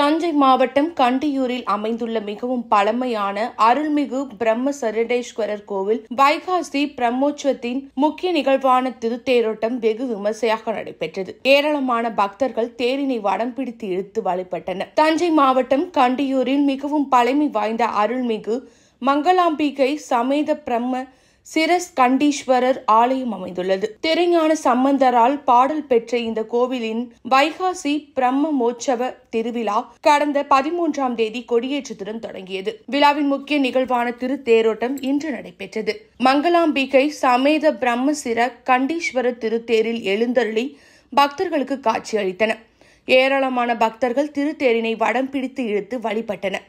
தஞ்சை மாவட்டம் கண்டியூரில் அமைந்துள்ள மிகவும் பழமையான அருள்மிகு பிரம்ம சரடேஸ்வரர் கோவில் வைகாசி பிரம்மோற்சவத்தின் முக்கிய நிகழ்வான திருத்தேரோட்டம் வெகு விமர்சையாக நடைபெற்றது. ஏராளமான பக்தர்கள் தேரினை வடம் பிடித்து இழுத்து வழிபட்டனர். தஞ்சை மாவட்டம் கண்டியூரில் மிகவும் பழமை வாய்ந்த அருள்மிகு மங்களாம்பிகை சமேத பிரம்ம சிரஸ்கண்டீஸ்வரர் ஆலயம் அமைந்துள்ளது. திருஞான சம்பந்தரால் பாடல் பெற்ற இந்த கோவிலின் வைகாசி பிரம்மோற்சவ திருவிழா கடந்த 13ஆம் தேதி கொடியேற்றத்துடன் தொடங்கியது. விழாவின் முக்கிய நிகழ்வான திருத்தேரோட்டம் இன்று நடைபெற்றது. மங்களாம்பிகை சமேத பிரம்ம சிர கண்டீஸ்வரர் திருத்தேரில் எழுந்தருளி பக்தர்களுக்கு காட்சி அளித்தனர். ஏராளமான பக்தர்கள் திருத்தேரினை வடம் பிடித்து இழுத்து வழிபட்டனர்.